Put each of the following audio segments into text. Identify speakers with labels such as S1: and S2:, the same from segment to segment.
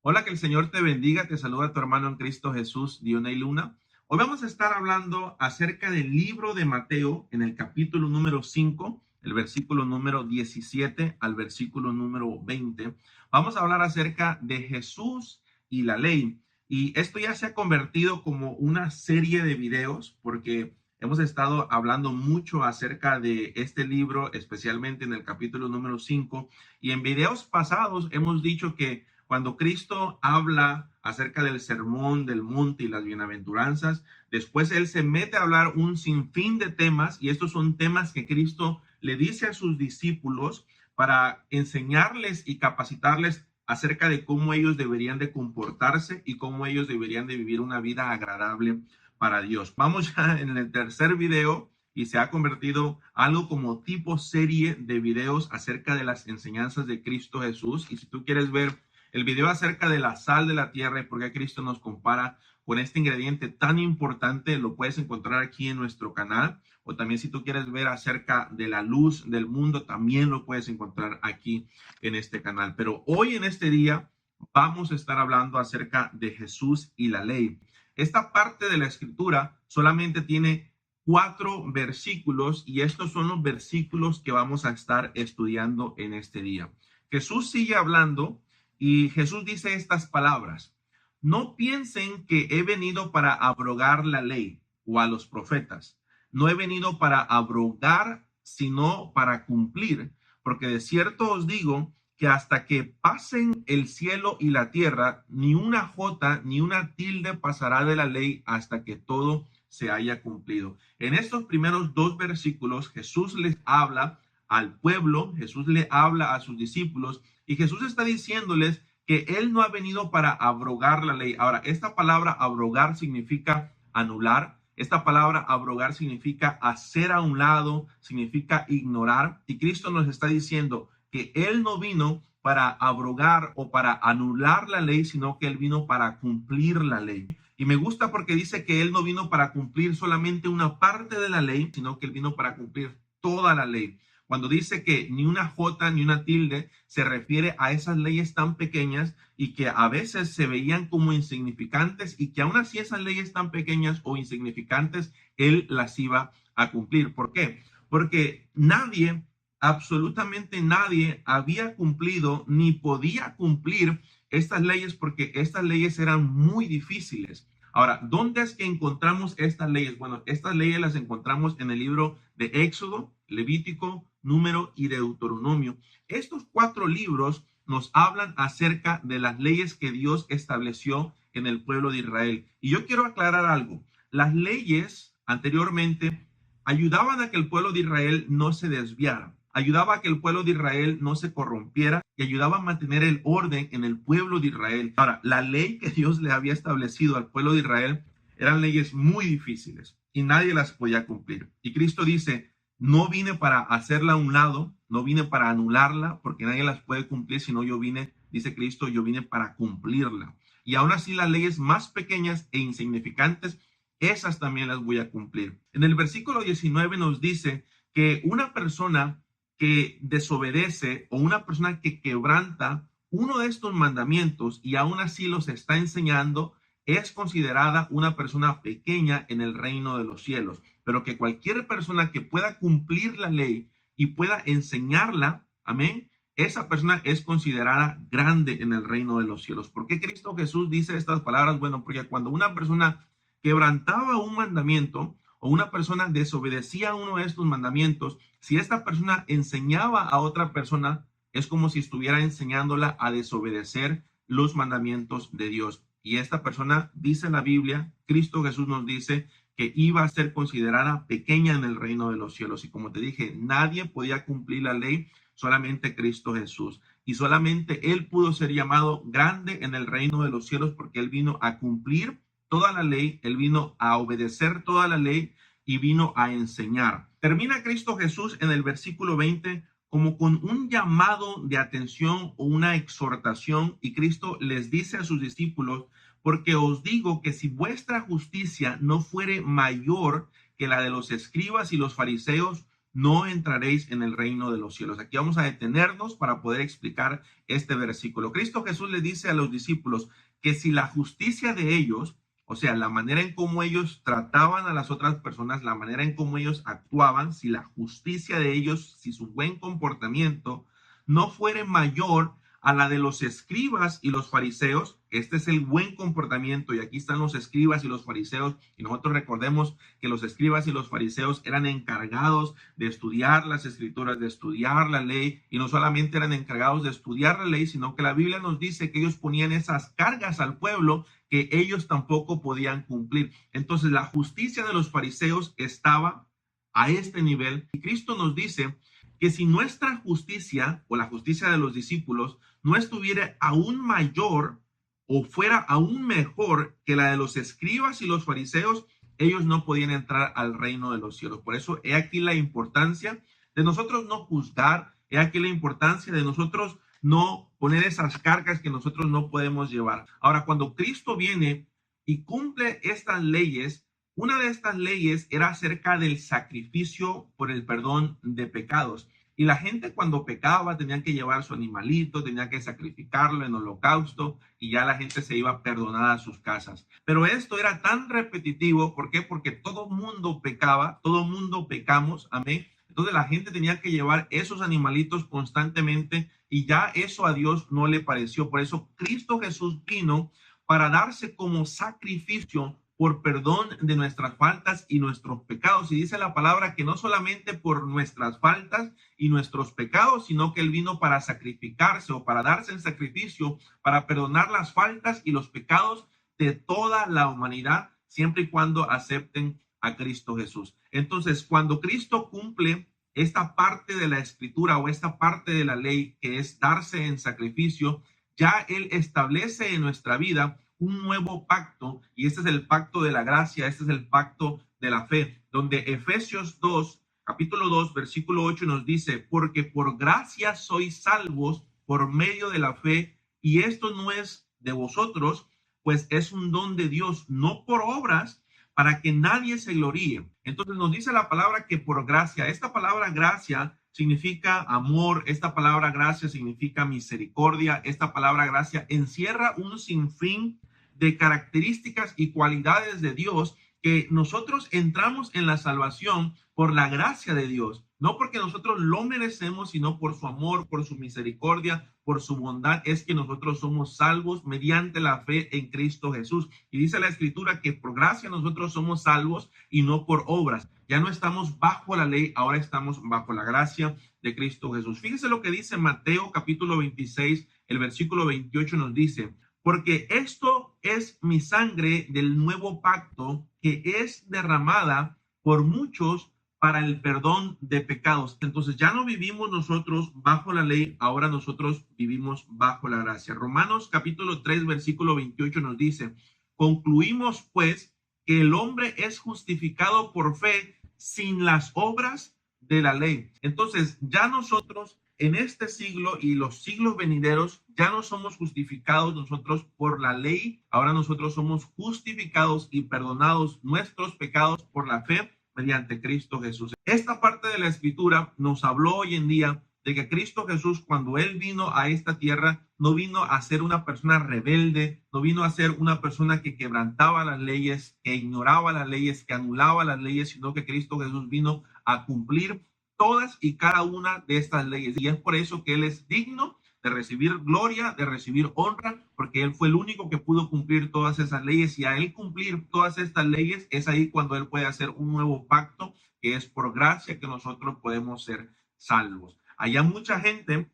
S1: Hola, que el Señor te bendiga. Te saluda tu hermano en Cristo Jesús, Dionay Luna. Hoy vamos a estar hablando acerca del libro de Mateo en el capítulo número 5, el versículo número 17 al versículo número 20. Vamos a hablar acerca de Jesús y la ley. Y esto ya se ha convertido como una serie de videos porque hemos estado hablando mucho acerca de este libro, especialmente en el capítulo número 5. Y en videos pasados hemos dicho que cuando Cristo habla acerca del sermón del monte y las bienaventuranzas, después él se mete a hablar un sinfín de temas, y estos son temas que Cristo le dice a sus discípulos para enseñarles y capacitarles acerca de cómo ellos deberían de comportarse y cómo ellos deberían de vivir una vida agradable para Dios. Vamos ya en el tercer video y se ha convertido algo como tipo serie de videos acerca de las enseñanzas de Cristo Jesús. Y si tú quieres ver el video acerca de la sal de la tierra y por qué Cristo nos compara con este ingrediente tan importante, lo puedes encontrar aquí en nuestro canal. O también si tú quieres ver acerca de la luz del mundo, también lo puedes encontrar aquí en este canal. Pero hoy en este día vamos a estar hablando acerca de Jesús y la ley. Esta parte de la escritura solamente tiene 4 versículos y estos son los versículos que vamos a estar estudiando en este día. Jesús sigue hablando y Jesús dice estas palabras: no piensen que he venido para abrogar la ley o a los profetas. No he venido para abrogar, sino para cumplir. Porque de cierto os digo que hasta que pasen el cielo y la tierra, ni una jota ni una tilde pasará de la ley hasta que todo se haya cumplido. En estos primeros 2 versículos, Jesús les habla al pueblo, Jesús le habla a sus discípulos y Jesús está diciéndoles que él no ha venido para abrogar la ley. Ahora, esta palabra abrogar significa anular. Esta palabra abrogar significa hacer a un lado, significa ignorar. Y Cristo nos está diciendo que él no vino para abrogar o para anular la ley, sino que él vino para cumplir la ley. Y me gusta porque dice que él no vino para cumplir solamente una parte de la ley, sino que él vino para cumplir toda la ley. Cuando dice que ni una jota ni una tilde, se refiere a esas leyes tan pequeñas y que a veces se veían como insignificantes, y que aún así esas leyes tan pequeñas o insignificantes, él las iba a cumplir. ¿Por qué? Porque nadie, absolutamente nadie, había cumplido ni podía cumplir estas leyes, porque estas leyes eran muy difíciles. Ahora, ¿dónde es que encontramos estas leyes? Bueno, estas leyes las encontramos en el libro de Éxodo, Levítico, Número y Deuteronomio. Estos 4 libros nos hablan acerca de las leyes que Dios estableció en el pueblo de Israel. Y yo quiero aclarar algo. Las leyes anteriormente ayudaban a que el pueblo de Israel no se desviara, ayudaba a que el pueblo de Israel no se corrompiera y ayudaba a mantener el orden en el pueblo de Israel. Ahora, la ley que Dios le había establecido al pueblo de Israel eran leyes muy difíciles y nadie las podía cumplir. Y Cristo dice: no vine para hacerla a un lado, no vine para anularla, porque nadie las puede cumplir, sino yo vine, dice Cristo, yo vine para cumplirla. Y aún así las leyes más pequeñas e insignificantes, esas también las voy a cumplir. En el versículo 19 nos dice que una persona que desobedece o una persona que quebranta uno de estos mandamientos y aún así los está enseñando, es considerada una persona pequeña en el reino de los cielos. Pero que cualquier persona que pueda cumplir la ley y pueda enseñarla, amén, esa persona es considerada grande en el reino de los cielos. ¿Por qué Cristo Jesús dice estas palabras? Bueno, porque cuando una persona quebrantaba un mandamiento o una persona desobedecía uno de estos mandamientos, si esta persona enseñaba a otra persona, es como si estuviera enseñándola a desobedecer los mandamientos de Dios. Y esta persona, dice la Biblia, Cristo Jesús nos dice que iba a ser considerada pequeña en el reino de los cielos. Y como te dije, nadie podía cumplir la ley, solamente Cristo Jesús. Y solamente él pudo ser llamado grande en el reino de los cielos, porque él vino a cumplir toda la ley, él vino a obedecer toda la ley y vino a enseñar. Termina Cristo Jesús en el versículo 20 como con un llamado de atención o una exhortación, y Cristo les dice a sus discípulos: porque os digo que si vuestra justicia no fuere mayor que la de los escribas y los fariseos, no entraréis en el reino de los cielos. Aquí vamos a detenernos para poder explicar este versículo. Cristo Jesús le dice a los discípulos que si la justicia de ellos, o sea, la manera en cómo ellos trataban a las otras personas, la manera en cómo ellos actuaban, si la justicia de ellos, si su buen comportamiento no fuere mayor a la de los escribas y los fariseos, este es el buen comportamiento, y aquí están los escribas y los fariseos, y nosotros recordemos que los escribas y los fariseos eran encargados de estudiar las escrituras, de estudiar la ley, y no solamente eran encargados de estudiar la ley, sino que la Biblia nos dice que ellos ponían esas cargas al pueblo que ellos tampoco podían cumplir. Entonces la justicia de los fariseos estaba a este nivel, y Cristo nos dice que si nuestra justicia o la justicia de los discípulos no estuviera aún mayor o fuera aún mejor que la de los escribas y los fariseos, ellos no podían entrar al reino de los cielos. Por eso he aquí la importancia de nosotros no juzgar, he aquí la importancia de nosotros no poner esas cargas que nosotros no podemos llevar. Ahora, cuando Cristo viene y cumple estas leyes, una de estas leyes era acerca del sacrificio por el perdón de pecados. Y la gente cuando pecaba tenía que llevar su animalito, tenía que sacrificarlo en holocausto y ya la gente se iba perdonada a sus casas. Pero esto era tan repetitivo, ¿por qué? Porque todo mundo pecaba, todo mundo pecamos, amén. Entonces la gente tenía que llevar esos animalitos constantemente y ya eso a Dios no le pareció. Por eso Cristo Jesús vino para darse como sacrificio por perdón de nuestras faltas y nuestros pecados. Y dice la palabra que no solamente por nuestras faltas y nuestros pecados, sino que Él vino para sacrificarse o para darse en sacrificio, para perdonar las faltas y los pecados de toda la humanidad, siempre y cuando acepten a Cristo Jesús. Entonces, cuando Cristo cumple esta parte de la escritura o esta parte de la ley, que es darse en sacrificio, ya Él establece en nuestra vida un nuevo pacto, y este es el pacto de la gracia, este es el pacto de la fe, donde Efesios 2, capítulo 2, versículo 8 nos dice, porque por gracia sois salvos por medio de la fe, y esto no es de vosotros, pues es un don de Dios, no por obras, para que nadie se gloríe. Entonces nos dice la palabra que por gracia, esta palabra gracia significa amor, esta palabra gracia significa misericordia, esta palabra gracia encierra un sinfín de características y cualidades de Dios, que nosotros entramos en la salvación por la gracia de Dios, no porque nosotros lo merecemos, sino por su amor, por su misericordia, por su bondad, es que nosotros somos salvos mediante la fe en Cristo Jesús. Y dice la Escritura que por gracia nosotros somos salvos y no por obras. Ya no estamos bajo la ley, ahora estamos bajo la gracia de Cristo Jesús. Fíjese lo que dice Mateo capítulo 26, el versículo 28 nos dice, porque esto es mi sangre del nuevo pacto que es derramada por muchos para el perdón de pecados. Entonces ya no vivimos nosotros bajo la ley, ahora nosotros vivimos bajo la gracia. Romanos capítulo 3, versículo 28 nos dice, concluimos pues que el hombre es justificado por fe sin las obras de la ley. Entonces ya nosotros en este siglo y los siglos venideros ya no somos justificados nosotros por la ley, ahora nosotros somos justificados y perdonados nuestros pecados por la fe mediante Cristo Jesús. Esta parte de la escritura nos habló hoy en día de que Cristo Jesús, cuando Él vino a esta tierra, no vino a ser una persona rebelde, no vino a ser una persona que quebrantaba las leyes, que ignoraba las leyes, que anulaba las leyes, sino que Cristo Jesús vino a cumplir todas y cada una de estas leyes. Y es por eso que Él es digno de recibir gloria, de recibir honra, porque Él fue el único que pudo cumplir todas esas leyes. Y a Él cumplir todas estas leyes, es ahí cuando Él puede hacer un nuevo pacto, que es por gracia que nosotros podemos ser salvos. Había mucha gente,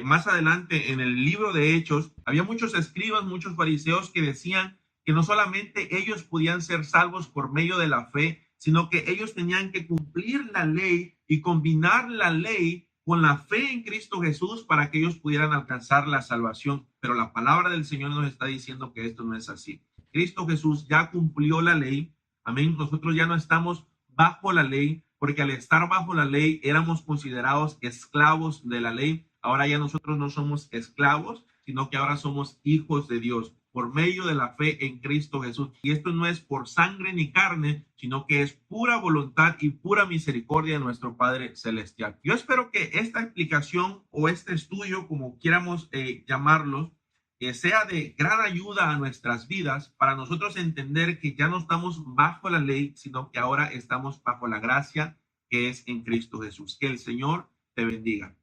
S1: más adelante en el libro de Hechos, había muchos escribas, muchos fariseos que decían que no solamente ellos podían ser salvos por medio de la fe, sino que ellos tenían que cumplir la ley y combinar la ley con la fe en Cristo Jesús para que ellos pudieran alcanzar la salvación. Pero la palabra del Señor nos está diciendo que esto no es así. Cristo Jesús ya cumplió la ley. Amén. Nosotros ya no estamos bajo la ley, porque al estar bajo la ley éramos considerados esclavos de la ley. Ahora ya nosotros no somos esclavos, sino que ahora somos hijos de Dios. por medio de la fe en Cristo Jesús. Y esto no es por sangre ni carne, sino que es pura voluntad y pura misericordia de nuestro Padre Celestial. Yo espero que esta explicación o este estudio, como quieramos llamarlos, sea de gran ayuda a nuestras vidas para nosotros entender que ya no estamos bajo la ley, sino que ahora estamos bajo la gracia que es en Cristo Jesús. Que el Señor te bendiga.